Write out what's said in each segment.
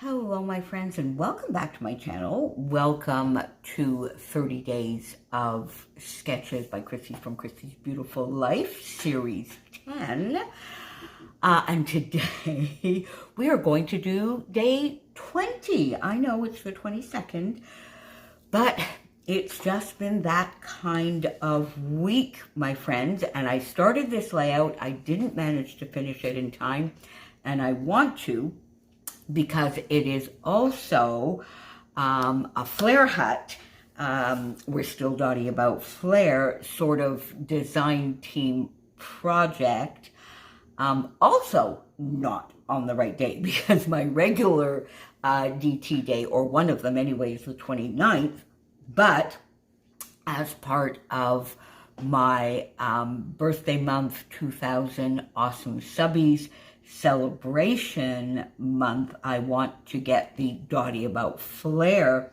Hello, my friends, and welcome back to my channel. Welcome to 30 Days of Sketches by Christy from Christy's Beautiful Life, Series 10. And today we are going to do day 20. I know it's the 22nd, but it's just been that kind of week, my friends. And I started this layout. I didn't manage to finish it in time, and I want to, because it is also a Flair hut. We're still dotty about Flair, sort of design team project. Also not on the right day, because my regular DT day, or one of them anyway, is the 29th. But as part of my birthday month 2000 awesome subbies celebration month, I want to get the Dotty About Flair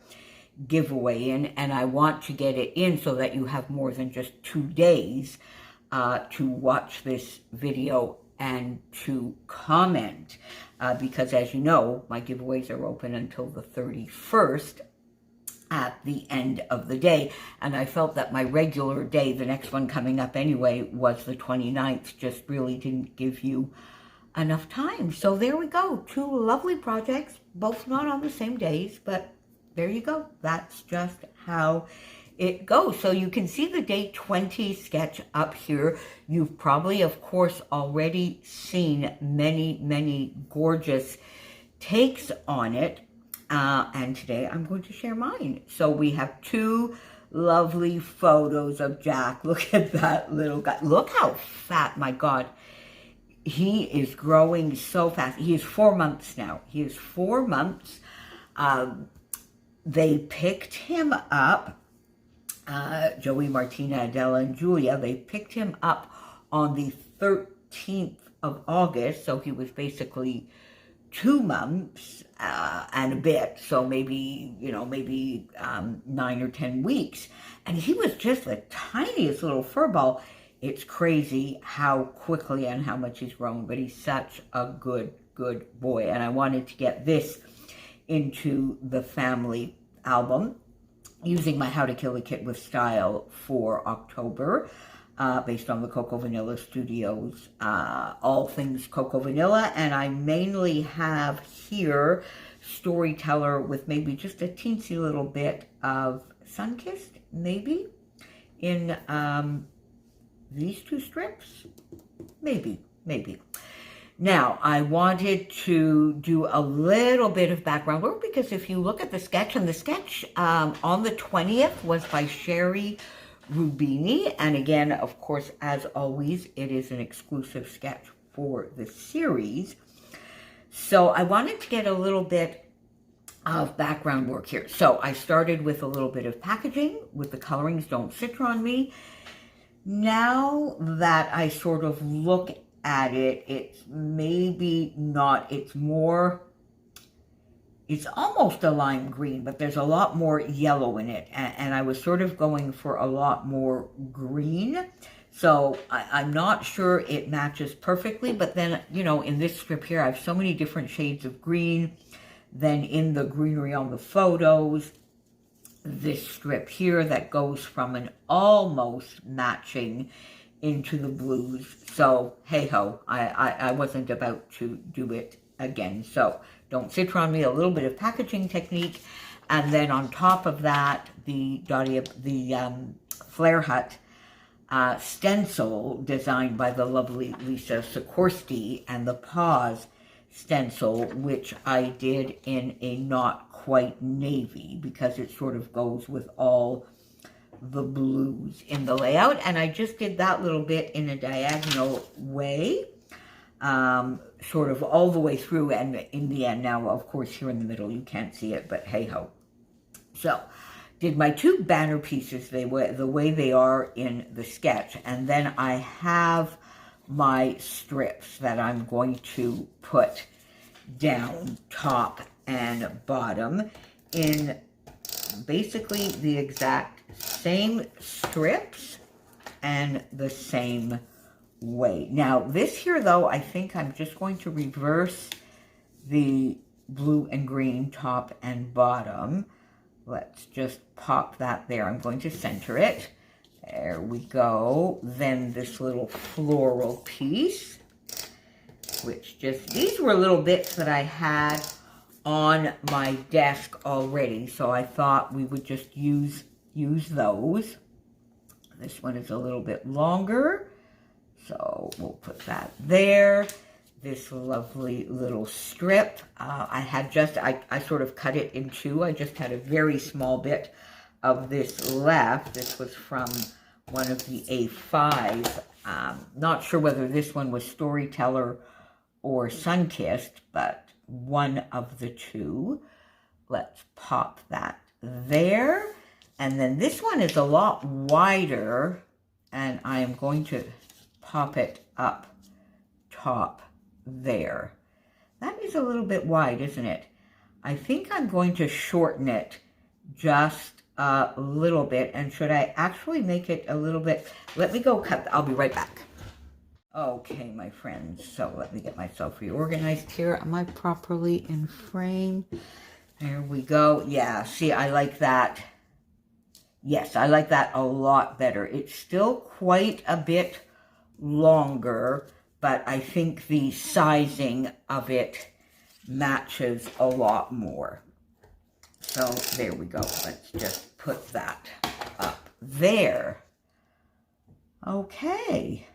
giveaway in, and I want to get it in so that you have more than just 2 days to watch this video and to comment, because as you know, my giveaways are open until the 31st at the end of the day, and I felt that my regular day, the next one coming up anyway, was the 29th, just really didn't give you enough time. So there we go. 2 lovely projects, both not on the same days, but there you go. That's just how it goes. So you can see the day 20 sketch up here. You've probably, of course, already seen many gorgeous takes on it. And today I'm going to share mine. So we have 2 lovely photos of Jack. Look at that little guy. Look how fat, my God. He is growing so fast. He is 4 months now. He is 4 months. They picked him up, Joey, Martina, Adela, and Julia. They picked him up on the 13th of August. So he was basically 2 months and a bit. So maybe, 9 or 10 weeks. And he was just the tiniest little fur ball. It's crazy how quickly and how much he's grown, but he's such a good boy. And I wanted to get this into the family album using my How to Kill a Kit with Style for October, based on the Coco Vanilla Studios, all things Coco Vanilla. And I mainly have here Storyteller with maybe just a teensy little bit of Sunkissed, maybe, in these 2 strips, maybe. Now, I wanted to do a little bit of background work, because if you look at the sketch, and the sketch on the 20th was by Sherry Rubini, and again, of course, as always, it is an exclusive sketch for the series. So I wanted to get a little bit of background work here. So I started with a little bit of packaging with the colorings Don't Citron Me. Now that I sort of look at it, it's maybe not, it's almost a lime green, but there's a lot more yellow in it. And I was sort of going for a lot more green. So I'm not sure it matches perfectly, but then, in this strip here, I have so many different shades of green than in the greenery on the photos. This strip here that goes from an almost matching into the blues. So hey ho, I wasn't about to do it again. So Don't Citron Me, a little bit of packaging technique, and then on top of that, the Flair Hut stencil designed by the lovely Lisa Sikorsky, and the Paws stencil, which I did in a not quite navy, because it sort of goes with all the blues in the layout. And I just did that little bit in a diagonal way, sort of all the way through, and in the end, now of course here in the middle you can't see it, but hey ho. So did my 2 banner pieces the way they are in the sketch, and then I have my strips that I'm going to put down top and bottom in basically the exact same strips and the same way. Now this here though, I think I'm just going to reverse the blue and green top and bottom. Let's just pop that there. I'm going to center it. There we go. Then this little floral piece, which just, these were little bits that I had on my desk already, so I thought we would just use those. This one is a little bit longer, so we'll put that there. This lovely little strip, I sort of cut it in two. I just had a very small bit of this left. This was from one of the A5s. Not sure whether this one was Storyteller or Sunkissed, but one of the two. Let's pop that there. And then this one is a lot wider, and I am going to pop it up top there. That is a little bit wide, isn't it? I think I'm going to shorten it just a little bit. And should I actually make it a little bit? Let me go cut. I'll be right back. Okay, my friends, so let me get myself reorganized here. Am I properly in frame? There we go. Yeah, see, I like that. Yes, I like that a lot better. It's still quite a bit longer, but I think the sizing of it matches a lot more. So there we go. Let's just put that up there. Okay.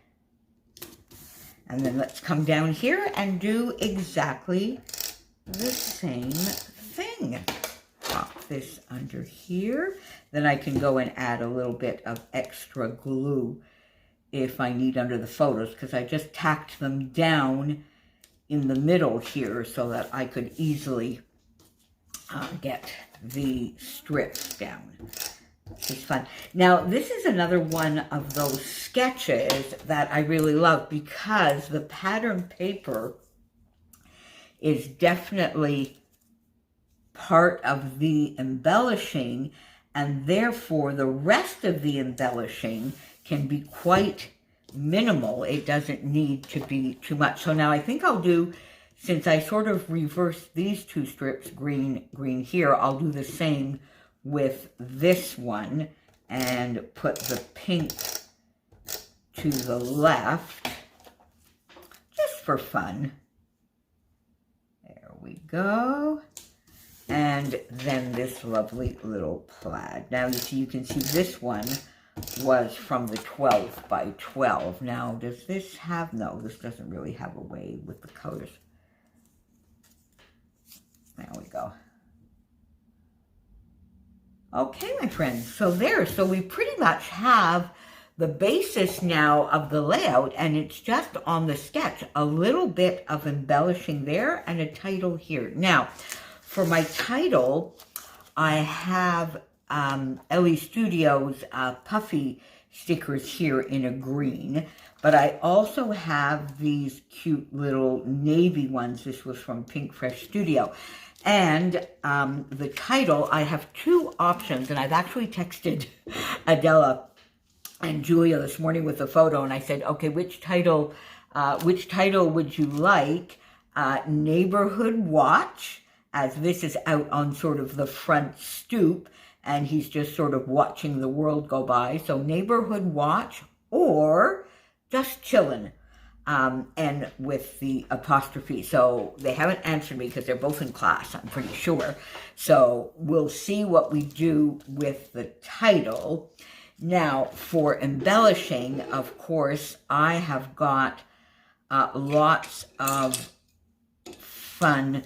And then let's come down here and do exactly the same thing. Pop this under here. Then I can go and add a little bit of extra glue if I need under the photos, because I just tacked them down in the middle here so that I could easily get the strips down. This is fun. Now, this is another one of those sketches that I really love because the pattern paper is definitely part of the embellishing, and therefore the rest of the embellishing can be quite minimal. It doesn't need to be too much. So now I think I'll do, since I sort of reversed these two strips, green, green here, I'll do the same with this one and put the pink to the left, just for fun. There we go. And then this lovely little plaid. Now you can see this one was from the 12 by 12. Now, does this have, no, this doesn't really have a way with the colors. There we go. Okay, my friends, so we pretty much have the basis now of the layout, and it's just on the sketch, a little bit of embellishing there and a title here. Now, for my title, I have Ellie Studios puffy stickers here in a green, but I also have these cute little navy ones. This was from Pink Fresh Studio. And the title, I have two options, and I've actually texted Adela and Julia this morning with a photo, and I said, okay, which title would you like? Neighborhood Watch, as this is out on sort of the front stoop, and he's just sort of watching the world go by. So Neighborhood Watch, or Just Chillin'. And with the apostrophe. So they haven't answered me because they're both in class, I'm pretty sure. So we'll see what we do with the title. Now, for embellishing, of course, I have got lots of fun,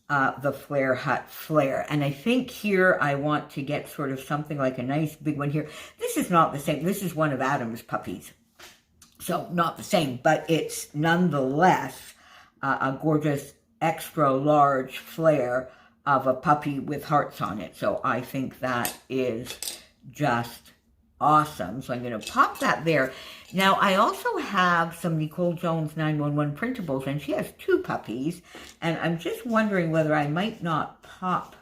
the Flair Hut Flair. And I think here I want to get sort of something like a nice big one here. This is not the same. This is one of Adam's puppies. So not the same, but it's nonetheless a gorgeous extra large flare of a puppy with hearts on it. So I think that is just awesome. So I'm going to pop that there. Now I also have some Nicole Jones 911 printables, and she has two puppies. And I'm just wondering whether I might not pop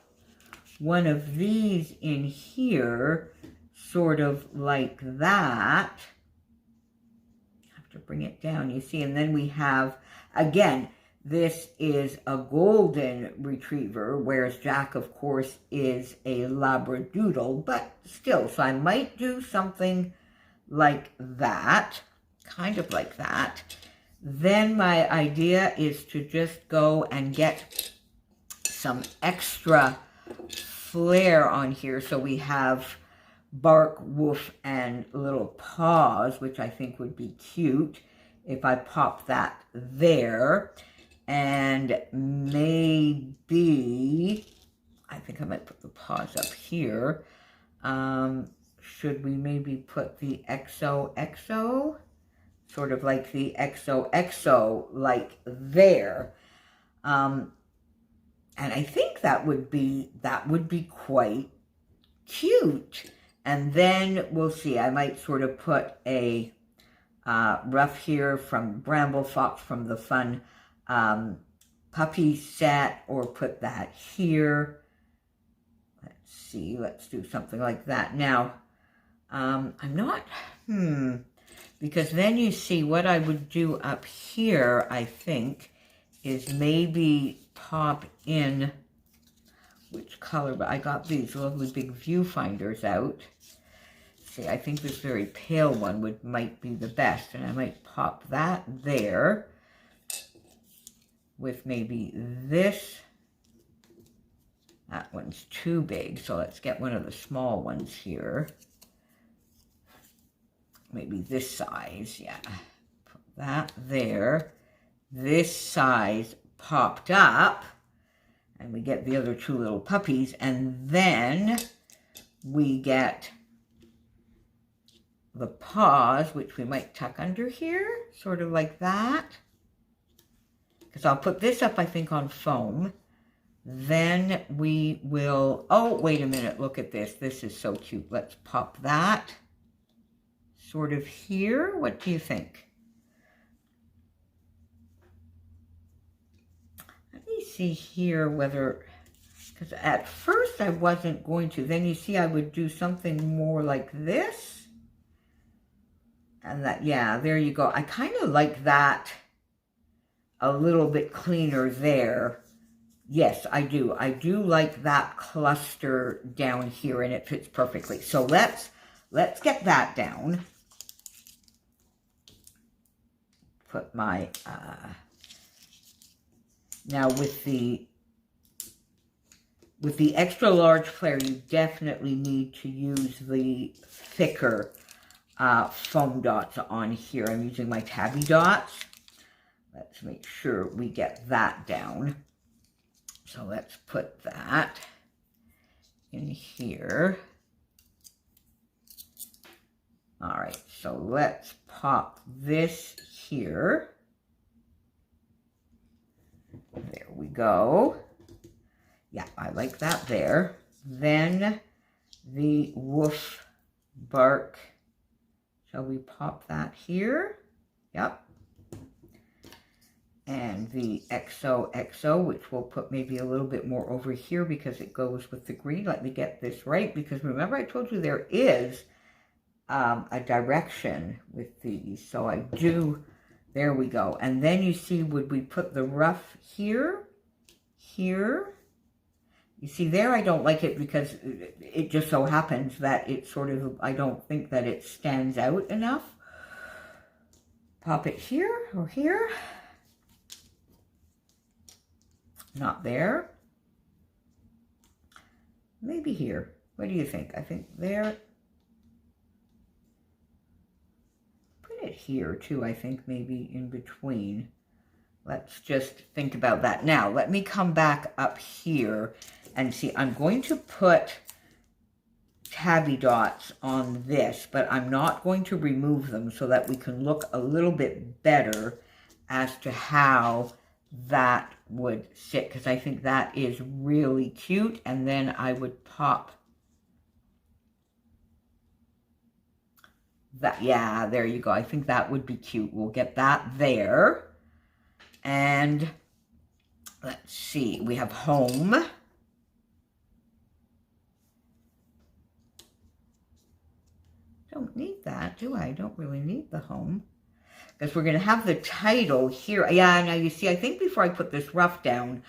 one of these in here, sort of like that. To bring it down, you see, and then we have, again, This is a golden retriever, whereas Jack, of course, is a labradoodle, but still. So I might do something like that, kind of like that. Then my idea is to just go and get some extra Flair on here. So we have bark, woof, and little paws, which I think would be cute if I pop that there. And maybe, I think I might put the paws up here. Should we maybe put the XOXO? Sort of like the XOXO, like there. And I think that would be quite cute. And then we'll see. I might sort of put a ruff here from Bramble Fox from the Fun puppy set, or put that here. Let's see, let's do something like that. Now, I'm not, because then you see what I would do up here, I think, is maybe pop in, which color, but I got these lovely big viewfinders out. See, I think this very pale one might be the best, and I might pop that there with maybe this. That one's too big, so let's get one of the small ones here. Maybe this size, yeah. Put that there. This size popped up, and we get the other two little puppies, and then we get the paws, which we might tuck under here, sort of like that. Because I'll put this up, I think, on foam. Then we will, oh, wait a minute, look at this. This is so cute. Let's pop that sort of here. What do you think? Let me see here whether, because at first I wasn't going to. Then you see I would do something more like this. And that, yeah, there you go. I kind of like that a little bit cleaner there. Yes, I do. I do like that cluster down here, and it fits perfectly. So let's get that down. Put my, now with the extra large Flair, you definitely need to use the thicker foam dots on here. I'm using my tabby dots. Let's make sure we get that down. So let's put that in here. All right, so let's pop this here. There we go. Yeah, I like that there. Then the woof bark. Shall we pop that here? Yep. And the XOXO, which we'll put maybe a little bit more over here because it goes with the green. Let me get this right, because remember I told you there is a direction with these. So I do, there we go. And then you see, would we put the ruff here? Here? You see there, I don't like it because it just so happens that it sort of, I don't think that it stands out enough. Pop it here or here. Not there. Maybe here. What do you think? I think there. Put it here too, I think, maybe in between. Let's just think about that. Now, let me come back up here and see. I'm going to put tabby dots on this, but I'm not going to remove them so that we can look a little bit better as to how that would sit, because I think that is really cute. And then I would pop that. Yeah, there you go. I think that would be cute. We'll get that there. And let's see, we have home. Don't need that, do I? I don't really need the home. because we're going to have the title here. Yeah, now you see, I think before I put this rough down,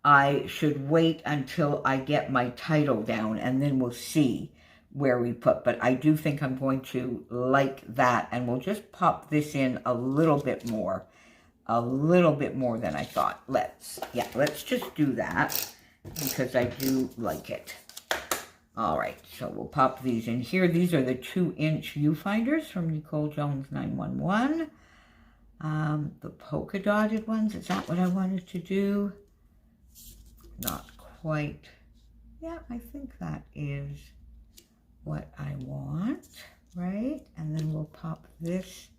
I should wait until I get my title down, and then we'll see where we put. But I do think I'm going to like that, and we'll just pop this in a little bit more than I thought. Let's just do that, because I do like it. All right, so we'll pop these in here. These are the 2-inch viewfinders from Nicole Jones 911. The polka dotted ones, is that what I wanted to do? Not quite. Yeah, I think that is what I want, right? And then we'll pop this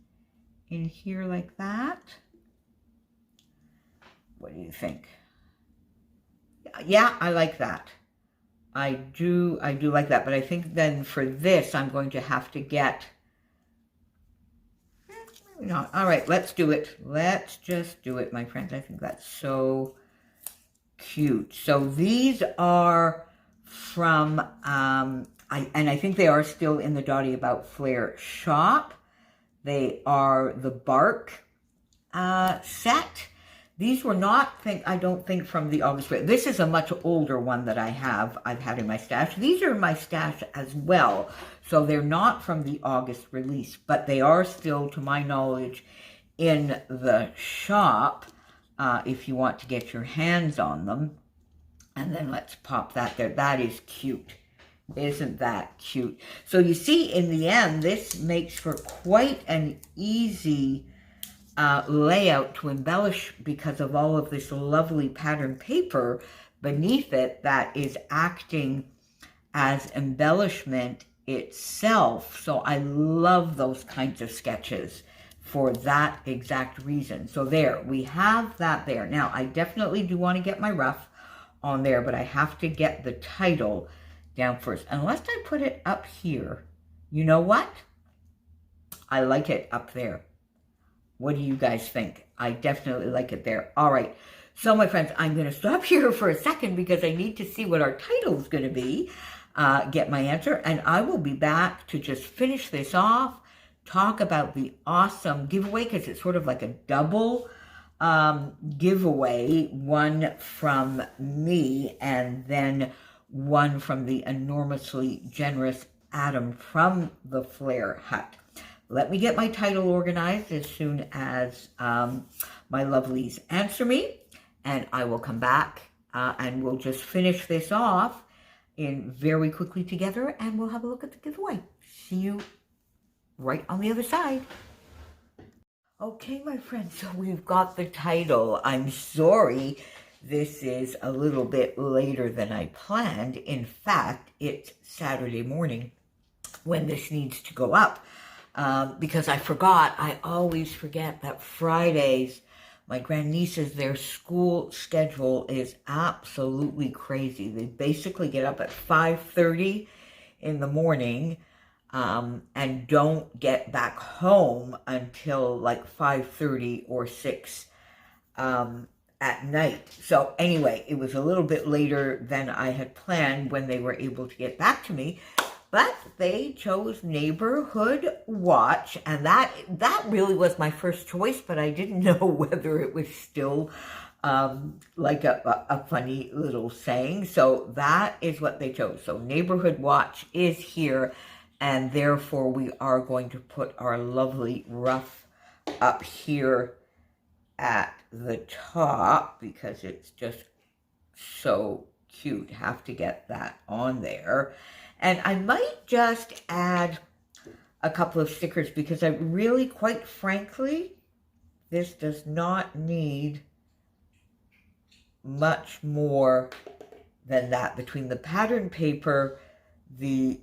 in here like that. What do you think? Yeah, I like that. I do like that, but I think then for this, I'm going to have to get, maybe not. All right, let's do it. Let's just do it, my friends. I think that's so cute. So these are from, I think they are still in the Dottie About Flair shop. They are the bark set. These were not, I don't think, from the August. This is a much older one that I've had in my stash. These are in my stash as well. So they're not from the August release, but they are still, to my knowledge, in the shop if you want to get your hands on them. And then let's pop that there. That is cute. Isn't that cute? So you see, in the end, this makes for quite an easy layout to embellish, because of all of this lovely pattern paper beneath it that is acting as embellishment itself. So I love those kinds of sketches for that exact reason. So there, we have that there. Now, I definitely do want to get my rough on there, but I have to get the title down first. Unless I put it up here. You know what? I like it up there. What do you guys think? I definitely like it there. All right. So, my friends, I'm going to stop here for a second because I need to see what our title is going to be, get my answer, and I will be back to just finish this off, talk about the awesome giveaway, because it's sort of like a double giveaway, one from me and then one from the enormously generous Adam from the Flair Hut. Let me get my title organized as soon as my lovelies answer me, and I will come back and we'll just finish this off in very quickly together, and we'll have a look at the giveaway. See you right on the other side. Okay, my friends, so we've got the title. I'm sorry this is a little bit later than I planned. In fact, it's Saturday morning when this needs to go up. Because I always forget that Fridays, my grandnieces, their school schedule is absolutely crazy. They basically get up at 5:30 in the morning and don't get back home until like 5:30 or 6 at night. So anyway, it was a little bit later than I had planned when they were able to get back to me. But they chose Neighborhood watch, and that really was my first choice, but I didn't know whether it was still like a funny little saying. So that is what they chose. So Neighborhood watch is here, and therefore we are going to put our lovely ruff up here at the top because it's just so cute. Have to get that on there. And I might just add a couple of stickers because I really, quite frankly, this does not need much more than that. Between the pattern paper, the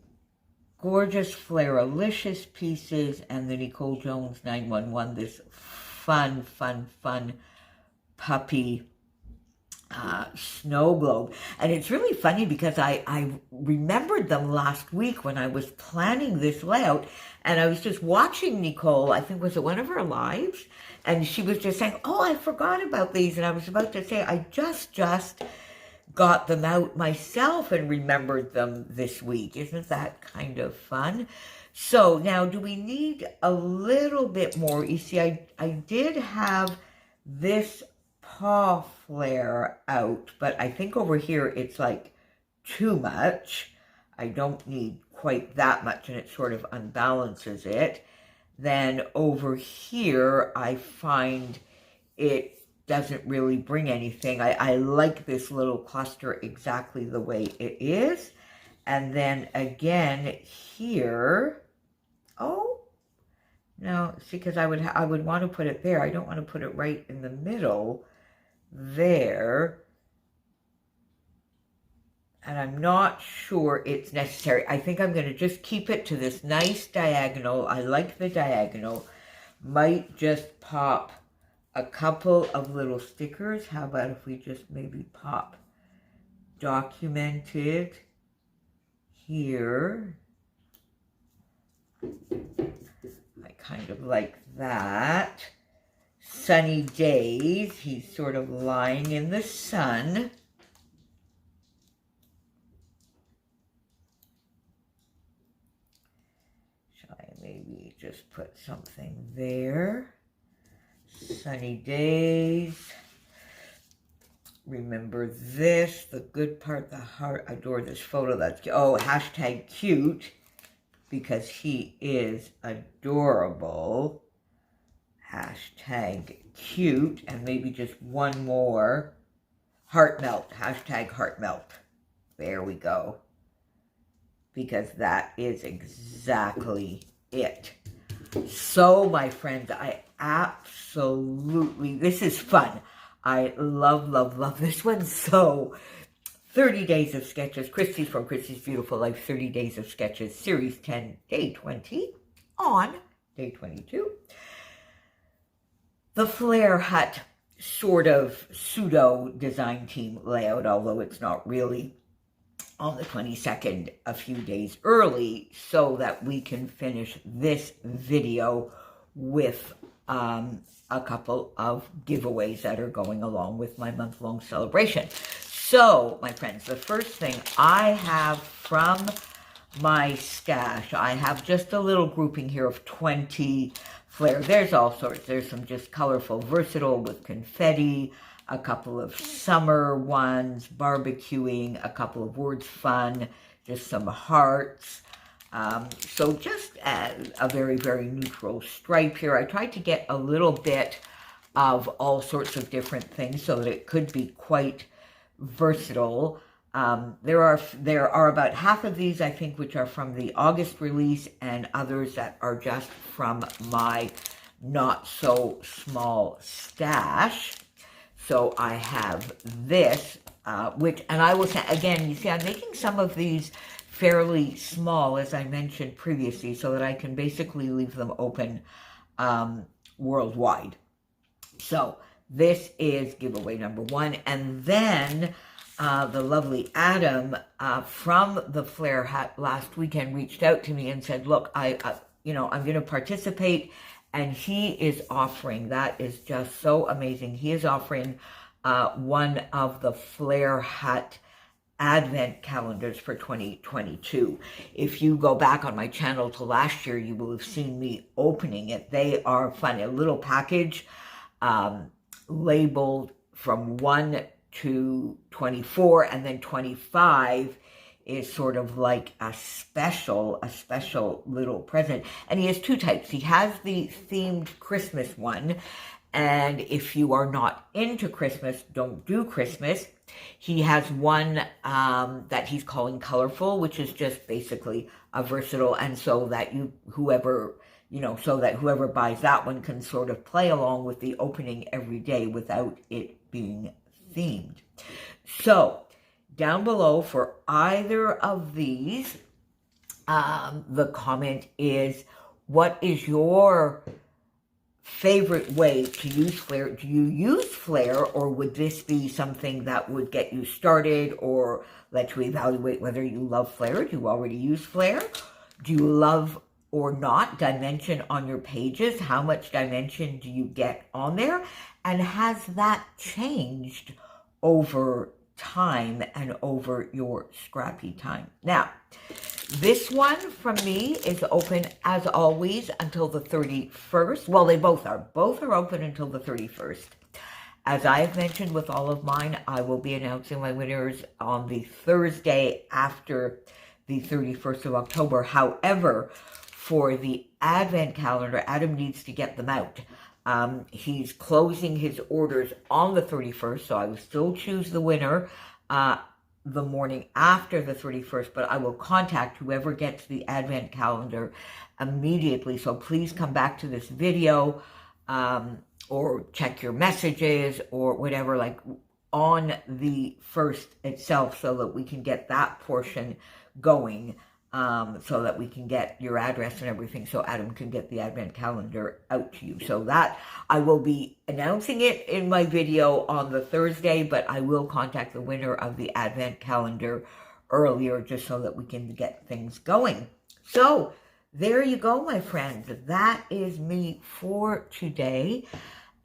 gorgeous Flair-alicious pieces, and the Nicole Jones 911, this fun puppy snow globe. And it's really funny because I remembered them last week when I was planning this layout, and I was just watching Nicole, I think was it one of her lives, and she was just saying, oh, I forgot about these, and I was about to say, I just got them out myself and remembered them this week. Isn't that kind of fun? So now, do we need a little bit more? You see, I did have this paw flare out, but I think over here it's like too much. I don't need quite that much, and it sort of unbalances it. Then over here, I find it doesn't really bring anything. I like this little cluster exactly the way it is. And then again here, oh, no, see, because I would want to put it there. I don't want to put it right in the middle there. And I'm not sure it's necessary. I think I'm going to just keep it to this nice diagonal. I like the diagonal. Might just pop a couple of little stickers. How about if we just maybe pop documented here? I kind of like that. Sunny days. He's sort of lying in the sun. Shall I maybe just put something there? Sunny days. Remember this, the good part, the heart. I adore this photo. That's, oh, hashtag cute, because he is adorable. Hashtag cute, and maybe just one more. Heart melt, hashtag heart melt. There we go. Because that is exactly it. So, my friends, I absolutely, this is fun. I love, love, love this one. So, 30 Days of Sketches, Christy from Christy's Beautiful Life, 30 Days of Sketches, Series 10, Day 20, on Day 22. The Flair Hut sort of pseudo design team layout, although it's not really, on the 22nd, a few days early, so that we can finish this video with a couple of giveaways that are going along with my month-long celebration. So, my friends, the first thing I have from my stash, I have just a little grouping here of 20 Flair. There's all sorts. There's some just colorful, versatile with confetti, a couple of summer ones, barbecuing, a couple of words fun, just some hearts. So just a very, very neutral stripe here. I tried to get a little bit of all sorts of different things so that it could be quite versatile. There are about half of these, I think, which are from the August release, and others that are just from my not so small stash. So I have this, and I will say, again, you see, I'm making some of these fairly small, as I mentioned previously, so that I can basically leave them open worldwide. So this is giveaway number 1. And then the lovely Adam from the Flair Hut last weekend reached out to me and said, look, I'm going to participate. And he is offering, that is just so amazing, he is offering one of the Flair Hut Advent calendars for 2022. If you go back on my channel to last year, you will have seen me opening it. They are fun. A little package labeled from 1 to 24, and then 25 is sort of like a special little present. And he has 2 types. He has the themed Christmas one, and if you are not into Christmas, don't do Christmas. He has one that he's calling colorful, which is just basically a versatile, and so that whoever buys that one can sort of play along with the opening every day without it being themed. So down below for either of these, the comment is, what is your favorite way to use Flair? Do you use Flair, or would this be something that would get you started or let you evaluate whether you love Flair? Do you already use Flair? Do you love or not dimension on your pages? How much dimension do you get on there? And has that changed over time and over your scrappy time? Now, This one from me is open as always until the 31st. Well, they both are. Both are open until the 31st. As I've mentioned with all of mine, I will be announcing my winners on the Thursday after the 31st of October. However, for the Advent calendar, Adam needs to get them out. He's closing his orders on the 31st, so I will still choose the winner the morning after the 31st, but I will contact whoever gets the Advent calendar immediately. So please come back to this video or check your messages or whatever, like on the 1st itself, so that we can get that portion going, so that we can get your address and everything, so Adam can get the Advent calendar out to you. So that I will be announcing it in my video on the Thursday, but I will contact the winner of the Advent calendar earlier, just so that we can get things going. So there you go, my friends. That is me for today.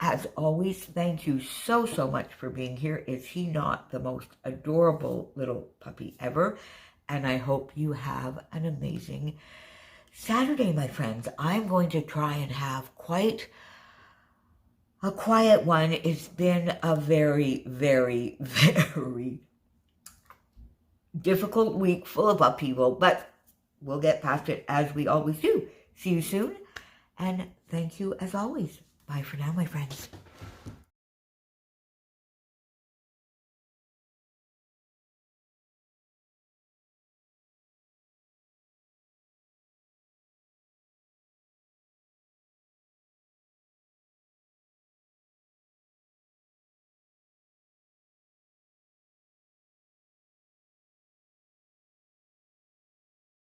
As always, thank you so, so much for being here. Is he not the most adorable little puppy ever? And I hope you have an amazing Saturday, my friends. I'm going to try and have quite a quiet one. It's been a very, very, very difficult week full of upheaval, but we'll get past it as we always do. See you soon, and thank you as always. Bye for now, my friends.